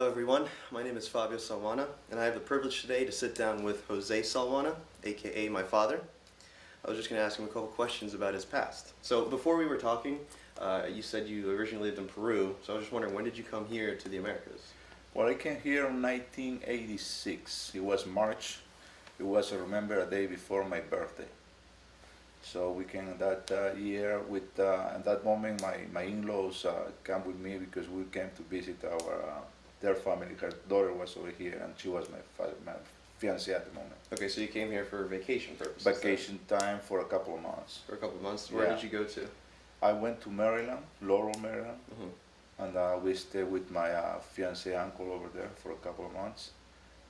Hello everyone, my name is Fabio Salhuana, and I have the privilege today to sit down with Jose Salhuana, aka my father. I was just going to ask him a couple questions about his past. So before we were talking, you said you originally lived in Peru, so I was just wondering, when did you come here to the Americas? Well, I came here in 1986. It was March. It was, I remember, a day before my birthday. So we came that year with, at that moment, my in-laws came with me because we came to visit their family. Her daughter was over here, and she was my fiancée at the moment. Okay, so you came here for vacation purposes? Vacation time for a couple of months. For a couple of months? Where did you go to? I went to Maryland, Laurel, Maryland. Mm-hmm. And we stayed with my fiancé uncle over there for a couple of months,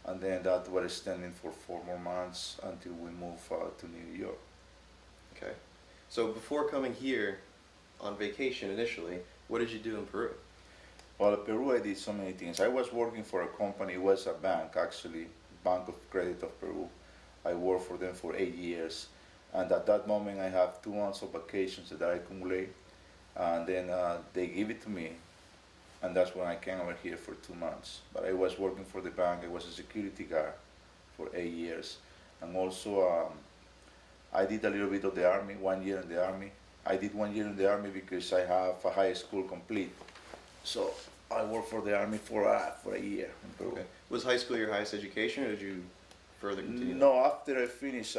and then that was extending for 4 more months until we moved to New York. Okay, so before coming here on vacation initially, what did you do in Peru? Well, in Peru I did so many things. I was working for a company, it was a bank actually, Bank of Credit of Peru. I worked for them for 8 years, and at that moment I have 2 months of vacations that I accumulate, and then they give it to me. And that's when I came over here for 2 months. But I was working for the bank. I was a security guard for 8 years. And also, I did a little bit of the army, 1 year in the army. I did 1 year in the army because I have a high school complete. So I worked for the army for a year in Peru. Okay. Was high school your highest education, or did you further continue? No, after I finished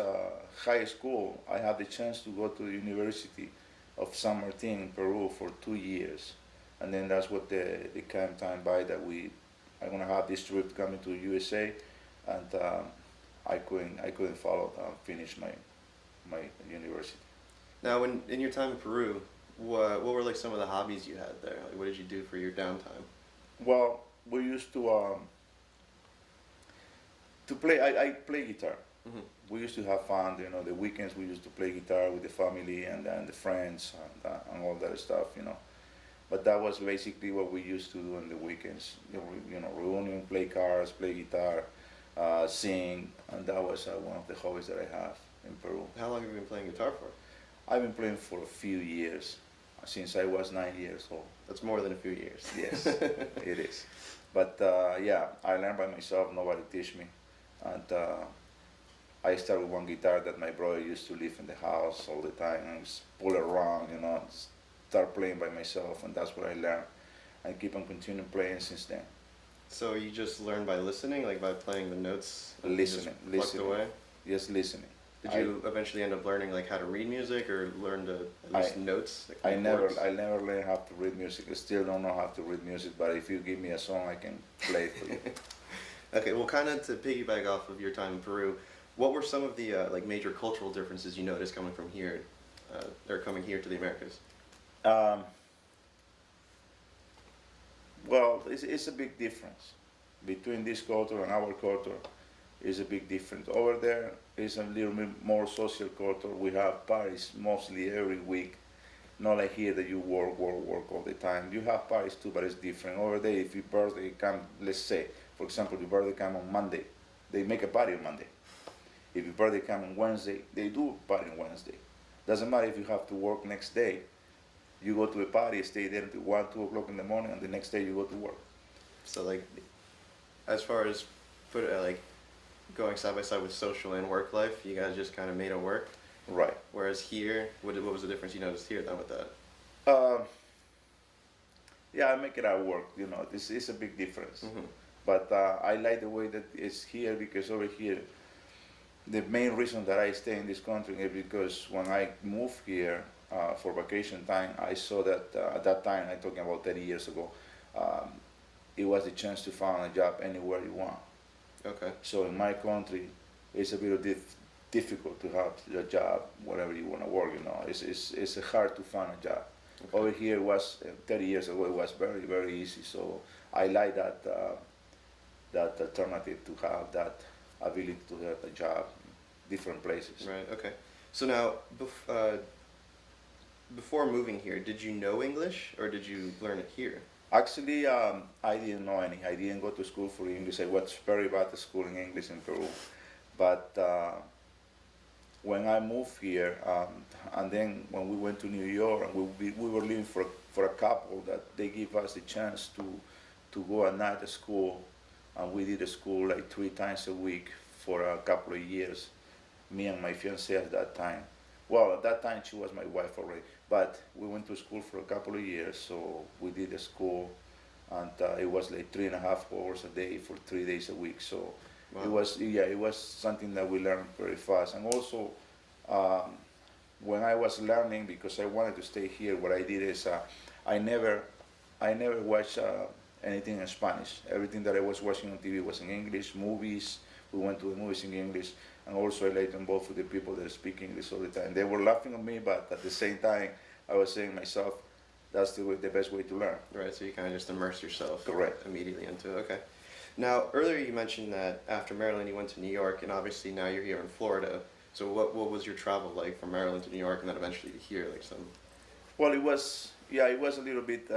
high school, I had the chance to go to the University of San Martin in Peru for 2 years. And then that's what the came time by that I'm gonna have this trip coming to USA, and I couldn't follow finish my university. Now, in your time in Peru, what were like some of the hobbies you had there? Like, what did you do for your downtime? Well, we used to play. I play guitar. Mm-hmm. We used to have fun. You know, the weekends we used to play guitar with the family and the friends and all that stuff. You know. But that was basically what we used to do on the weekends. You know, reunion, play cards, play guitar, sing, and that was one of the hobbies that I have in Peru. How long have you been playing guitar for? I've been playing for a few years, since I was 9 years old. That's more than a few years. Yes, it is. But yeah, I learned by myself. Nobody teach me, and I started with one guitar that my brother used to leave in the house all the time and just pull it around, you know. Start playing by myself, and that's what I learned. I keep on continuing playing since then. So you just learned by listening, like by playing the notes? Listening. Away? Yes, listening. Did you eventually end up learning like how to read music, or learn to at least notes? Like I never learned how to read music. I still don't know how to read music, but if you give me a song, I can play it for you. Okay, well, kind of to piggyback off of your time in Peru, what were some of the like major cultural differences you noticed coming from here, or coming here to the Americas? Well, it's a big difference between this culture and our culture. Is a big difference. Over there is a little bit more social culture. We have parties mostly every week, not like here that you work all the time. You have parties too, but it's different. Over there, if your birthday come, let's say, for example, your birthday come on Monday, they make a party on Monday. If your birthday come on Wednesday, they do a party on Wednesday. Doesn't matter if you have to work next day. You go to a party, stay there until 1, 2 o'clock in the morning, and the next day you go to work. So like, as far as like going side by side with social and work life, you guys just kind of made it work. Right. Whereas here, what was the difference you noticed here then with that? Yeah, I make it at work. You know, this is a big difference. Mm-hmm. But I like the way that it's here, because over here, the main reason that I stay in this country is because when I moved here for vacation time, I saw that at that time, I'm talking about 30 years ago, it was the chance to find a job anywhere you want. Okay. So in my country, it's a bit difficult to have a job wherever you want to work. You know, it's hard to find a job. Okay. Over here, was 30 years ago, it was very, very easy. So I like that that alternative, to have that ability to have a job in different places. Right. Okay. So now, before moving here, did you know English, or did you learn it here? Actually, I didn't know any. I didn't go to school for English. I was very bad at school in English in Peru. But when I moved here, and then when we went to New York, and we were living for a couple that they give us the chance to go at night to school, and we did a school like 3 times a week for a couple of years. Me and my fiancée at that time. Well, at that time she was my wife already, but we went to school for a couple of years. So we did a school, and it was like 3.5 hours a day for 3 days a week. So Wow. it was something that we learned very fast. And also, when I was learning, because I wanted to stay here, what I did is I never watched anything in Spanish. Everything that I was watching on TV was in English. Movies, we went to the movies in English, and also I laid involved with the people that speak English all the time. They were laughing at me, but at the same time, I was saying to myself, that's the best way to learn. Right, so you kind of just immerse yourself Correct. immediately into it. Okay. Now, earlier you mentioned that after Maryland you went to New York, and obviously now you're here in Florida. So what was your travel like from Maryland to New York and then eventually to here? Like some. Well, it was a little bit.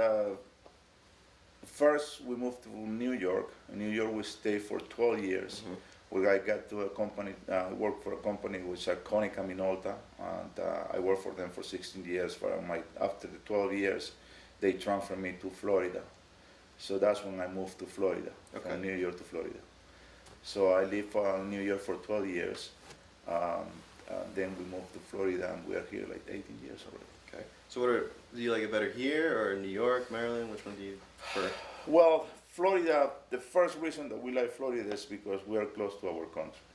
First, we moved to New York. In New York, we stayed for 12 years. Mhm. Where I got to a company, worked for a company which is Konica Minolta, and I worked for them for 16 years. After the 12 years, they transferred me to Florida. So that's when I moved to Florida, Okay. from New York to Florida. So I lived in New York for 12 years. And then we moved to Florida, and we are here like 18 years already. Okay. So do you like it better here or New York, Maryland? Which one do you prefer? Well, Florida, the first reason that we like Florida is because we are close to our country.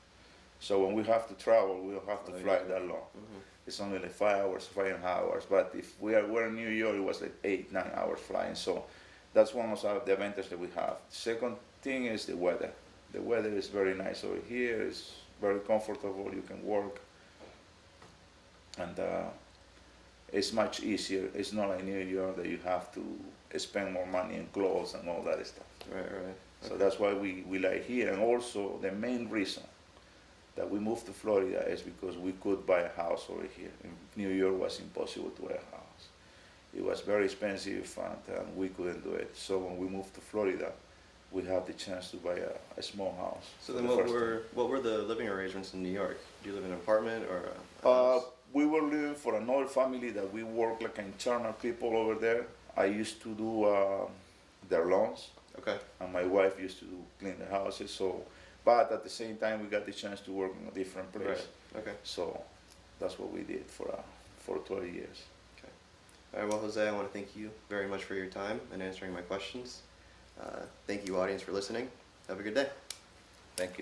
So when we have to travel, we don't have to fly that long. Mhm. It's only like 5 hours, 5.5 hours. But if we're in New York, it was like 8, 9 hours flying. So that's one of the advantages that we have. Second thing is the weather. The weather is very nice over here. It's very comfortable. You can work. And it's much easier. It's not like New York that you have to spend more money in clothes and all that stuff. Right, right. So that's why we like here. And also the main reason that we moved to Florida is because we could buy a house over here. In New York, it was impossible to buy a house. It was very expensive, and we couldn't do it. So when we moved to Florida, we had the chance to buy a small house. So for then the what first time. were the living arrangements in New York? Do you live in an apartment or a Uh, house? we were living for another family that we work like internal people over there. I used to do their lawns, Okay. and my wife used to clean the houses. So, but at the same time, we got the chance to work in a different place. Right. Okay. So that's what we did for 12 years. All right, well, Jose, I want to thank you very much for your time and answering my questions. Thank you, audience, for listening. Have a good day. Thank you.